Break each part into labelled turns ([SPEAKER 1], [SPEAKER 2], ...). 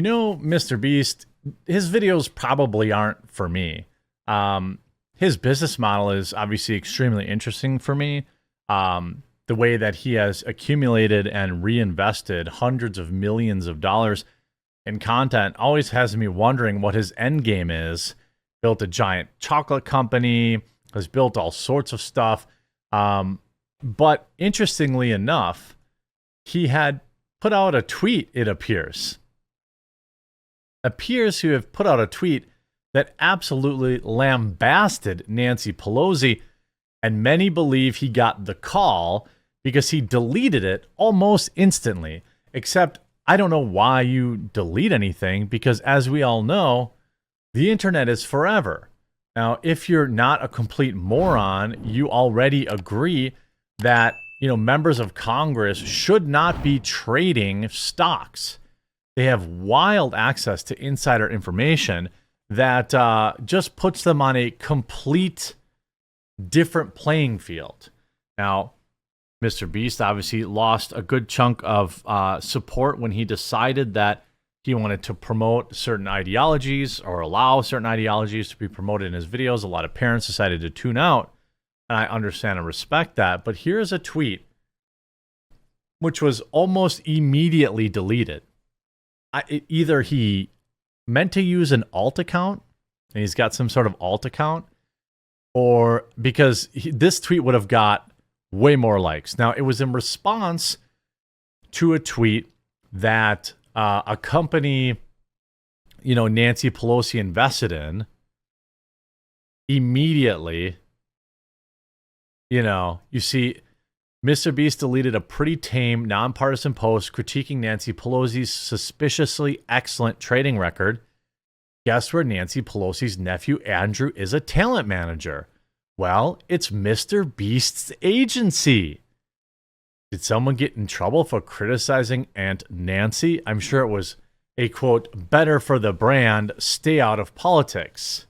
[SPEAKER 1] Mr. Beast, his videos probably aren't for me. His business model is obviously extremely interesting for me. The way that he has accumulated and reinvested hundreds of millions of dollars in content always has me wondering what his end game is. Built a giant chocolate company, has built all sorts of stuff. But interestingly enough, he had put out a tweet, it appears to have put out a tweet that absolutely lambasted Nancy Pelosi, and many believe he got the call because he deleted it almost instantly. Except, I don't know why you delete anything, because as we all know, the internet is forever. Now, if you're not a complete moron, you already agree that, members of Congress should not be trading stocks. They have wild access to insider information that just puts them on a complete different playing field. Now, Mr. Beast obviously lost a good chunk of support when he decided that he wanted to promote certain ideologies or allow certain ideologies to be promoted in his videos. A lot of parents decided to tune out, and I understand and respect that. But here's a tweet which was almost immediately deleted. Either he meant to use an alt account, and he's got some sort of alt account, or because this tweet would have got way more likes. Now, it was in response to a tweet that a company, Nancy Pelosi invested in immediately. You see, Mr. Beast deleted a pretty tame, nonpartisan post critiquing Nancy Pelosi's suspiciously excellent trading record. Guess where Nancy Pelosi's nephew Andrew is a talent manager? Well, it's Mr. Beast's agency. Did someone get in trouble for criticizing Aunt Nancy? I'm sure it was a, quote, better for the brand, stay out of politics.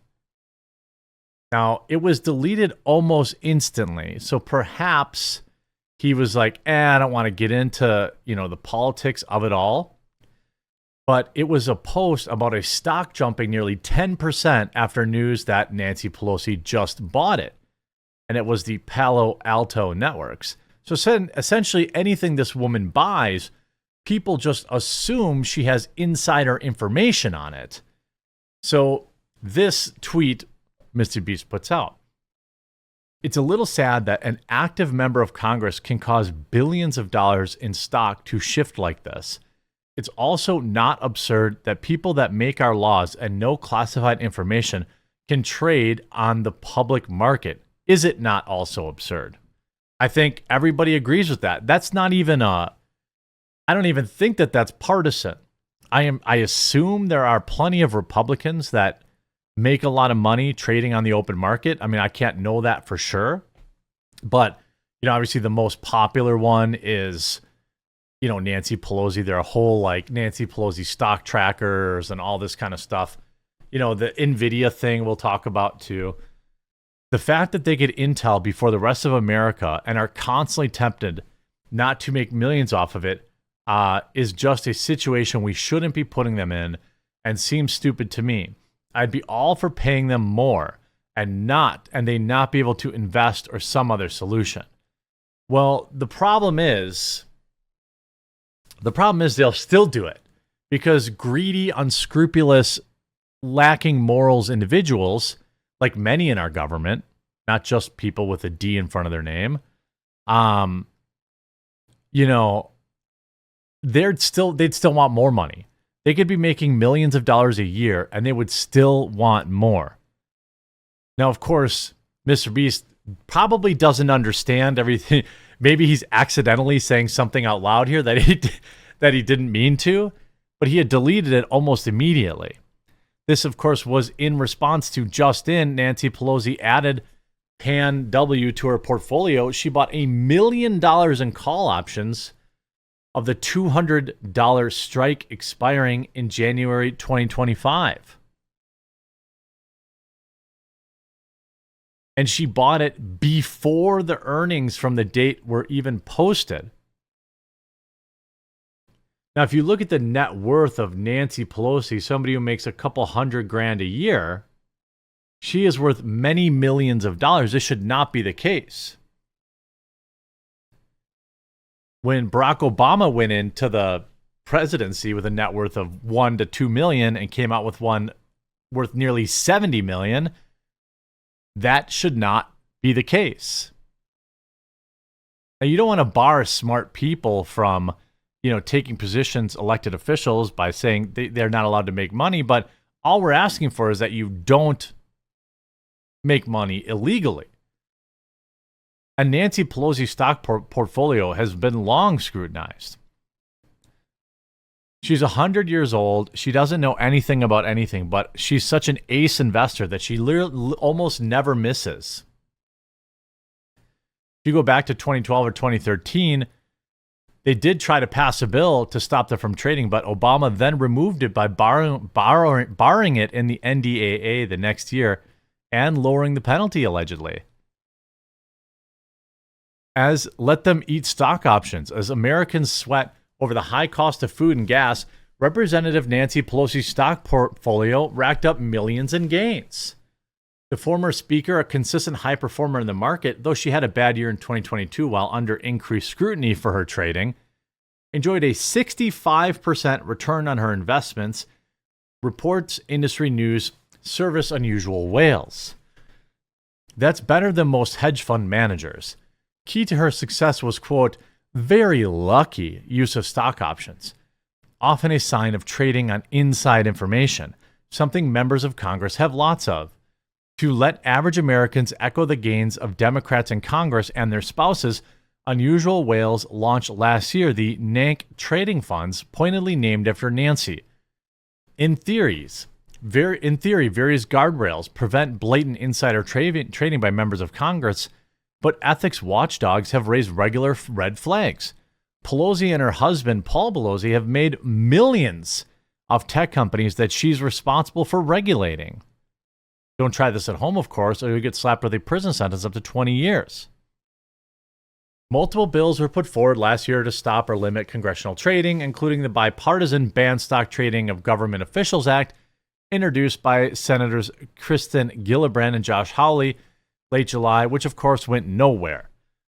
[SPEAKER 1] Now, it was deleted almost instantly, so perhaps he was like, I don't want to get into, the politics of it all. But it was a post about a stock jumping nearly 10% after news that Nancy Pelosi just bought it. And it was the Palo Alto Networks. So essentially anything this woman buys, people just assume she has insider information on it. So this tweet Mr. Beast puts out, it's a little sad that an active member of Congress can cause billions of dollars in stock to shift like this. It's also not absurd that people that make our laws and know classified information can trade on the public market. Is it not also absurd? I think everybody agrees with that. That's not even I don't even think that that's partisan. I assume there are plenty of Republicans that make a lot of money trading on the open market. I mean, I can't know that for sure. But, obviously the most popular one is, Nancy Pelosi. There are whole Nancy Pelosi stock trackers and all this kind of stuff. The Nvidia thing we'll talk about too. The fact that they get intel before the rest of America and are constantly tempted not to make millions off of it is just a situation we shouldn't be putting them in, and seems stupid to me. I'd be all for paying them more and they not be able to invest or some other solution. Well, the problem is they'll still do it because greedy, unscrupulous, lacking morals individuals, like many in our government, not just people with a D in front of their name, they'd still want more money. They could be making millions of dollars a year and they would still want more. Now, of course, Mr. Beast probably doesn't understand everything. Maybe he's accidentally saying something out loud here that he didn't mean to, but he had deleted it almost immediately. This, of course, was in response to Nancy Pelosi added Pan W to her portfolio. She bought $1 million in call options of the $200 strike expiring in January 2025. And she bought it before the earnings from the date were even posted. Now, if you look at the net worth of Nancy Pelosi, somebody who makes a couple $100,000 a year, she is worth many millions of dollars. This should not be the case. When Barack Obama went into the presidency with a net worth of 1 to 2 million and came out with one worth nearly 70 million, that should not be the case. Now, you don't want to bar smart people from, taking positions, elected officials, by saying they're not allowed to make money, but all we're asking for is that you don't make money illegally. And Nancy Pelosi's stock portfolio has been long scrutinized. She's 100 years old. She doesn't know anything about anything, but she's such an ace investor that she literally almost never misses. If you go back to 2012 or 2013, they did try to pass a bill to stop them from trading, but Obama then removed it by barring it in the NDAA the next year and lowering the penalty, allegedly. As let them eat stock options. As Americans sweat over the high cost of food and gas, Representative Nancy Pelosi's stock portfolio racked up millions in gains. The former speaker, a consistent high performer in the market, though she had a bad year in 2022 while under increased scrutiny for her trading, enjoyed a 65% return on her investments, reports industry news service Unusual Whales. That's better than most hedge fund managers. Key to her success was, quote, very lucky use of stock options, often a sign of trading on inside information, something members of Congress have lots of. To let average Americans echo the gains of Democrats in Congress and their spouses, Unusual Whales launched last year the NANC trading funds, pointedly named after Nancy. In theory, various guardrails prevent blatant insider trading by members of Congress, but ethics watchdogs have raised regular red flags. Pelosi and her husband, Paul Pelosi, have made millions of tech companies that she's responsible for regulating. Don't try this at home, of course, or you'll get slapped with a prison sentence up to 20 years. Multiple bills were put forward last year to stop or limit congressional trading, including the bipartisan Ban Stock Trading of Government Officials Act, introduced by Senators Kristen Gillibrand and Josh Hawley late July, which of course went nowhere.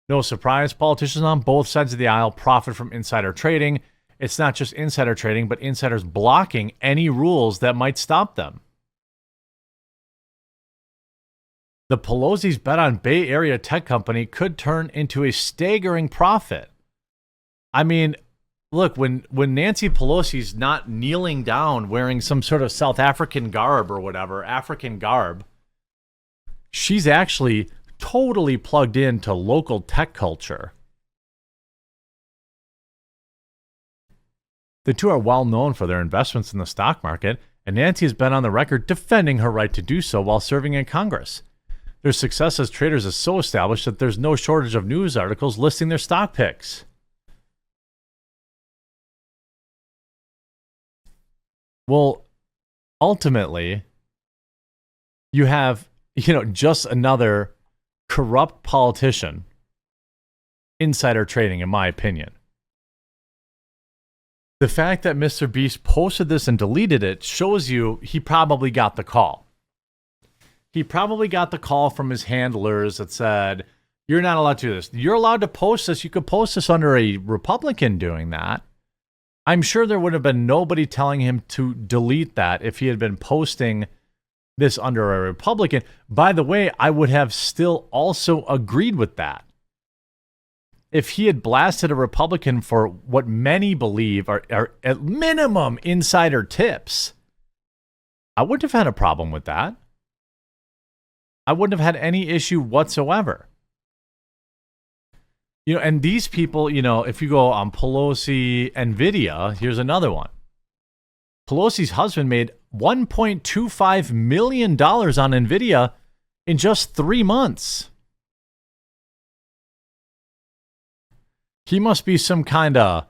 [SPEAKER 1] No surprise, politicians on both sides of the aisle profit from insider trading. It's not just insider trading, but insiders blocking any rules that might stop them. The Pelosi's bet on Bay Area tech company could turn into a staggering profit. I mean, look, when Nancy Pelosi's not kneeling down wearing some sort of South African garb or whatever, African garb, she's actually totally plugged into local tech culture. The two are well known for their investments in the stock market, and Nancy has been on the record defending her right to do so while serving in Congress. Their success as traders is so established that there's no shortage of news articles listing their stock picks. Well, ultimately, you have, just another corrupt politician, insider trading, in my opinion. The fact that Mr. Beast posted this and deleted it shows you he probably got the call. He probably got the call from his handlers that said, you're not allowed to do this. You're allowed to post this. You could post this under a Republican doing that. I'm sure there would have been nobody telling him to delete that if he had been posting this under a Republican. By the way, I would have still also agreed with that. If he had blasted a Republican for what many believe are at minimum insider tips, I wouldn't have had a problem with that. I wouldn't have had any issue whatsoever. And these people, if you go on Pelosi, Nvidia, here's another one. Pelosi's husband made $1.25 million on Nvidia in just 3 months. He must be some kind of,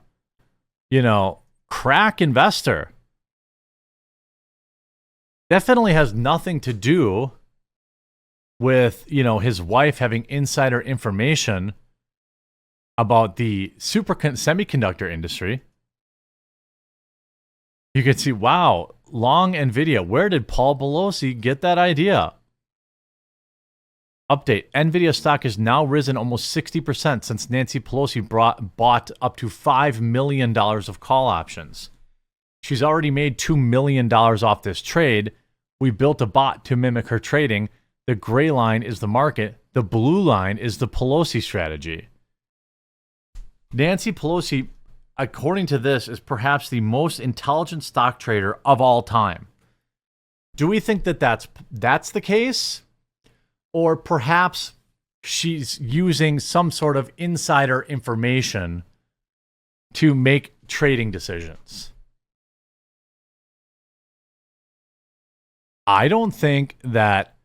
[SPEAKER 1] crack investor. Definitely has nothing to do with, his wife having insider information about the semiconductor industry. You can see, wow, long Nvidia. Where did Paul Pelosi get that idea? Update. Nvidia stock has now risen almost 60% since Nancy Pelosi bought up to $5 million of call options. She's already made $2 million off this trade. We built a bot to mimic her trading. The gray line is the market. The blue line is the Pelosi strategy. Nancy Pelosi, according to this, is perhaps the most intelligent stock trader of all time. Do we think that that's the case? Or perhaps she's using some sort of insider information to make trading decisions? I don't think that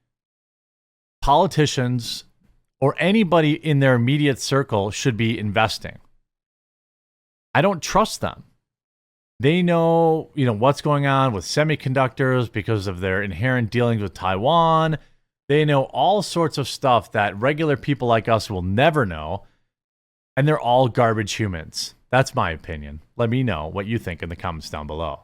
[SPEAKER 1] politicians or anybody in their immediate circle should be investing. I don't trust them. They know, what's going on with semiconductors because of their inherent dealings with Taiwan. They know all sorts of stuff that regular people like us will never know. And they're all garbage humans. That's my opinion. Let me know what you think in the comments down below.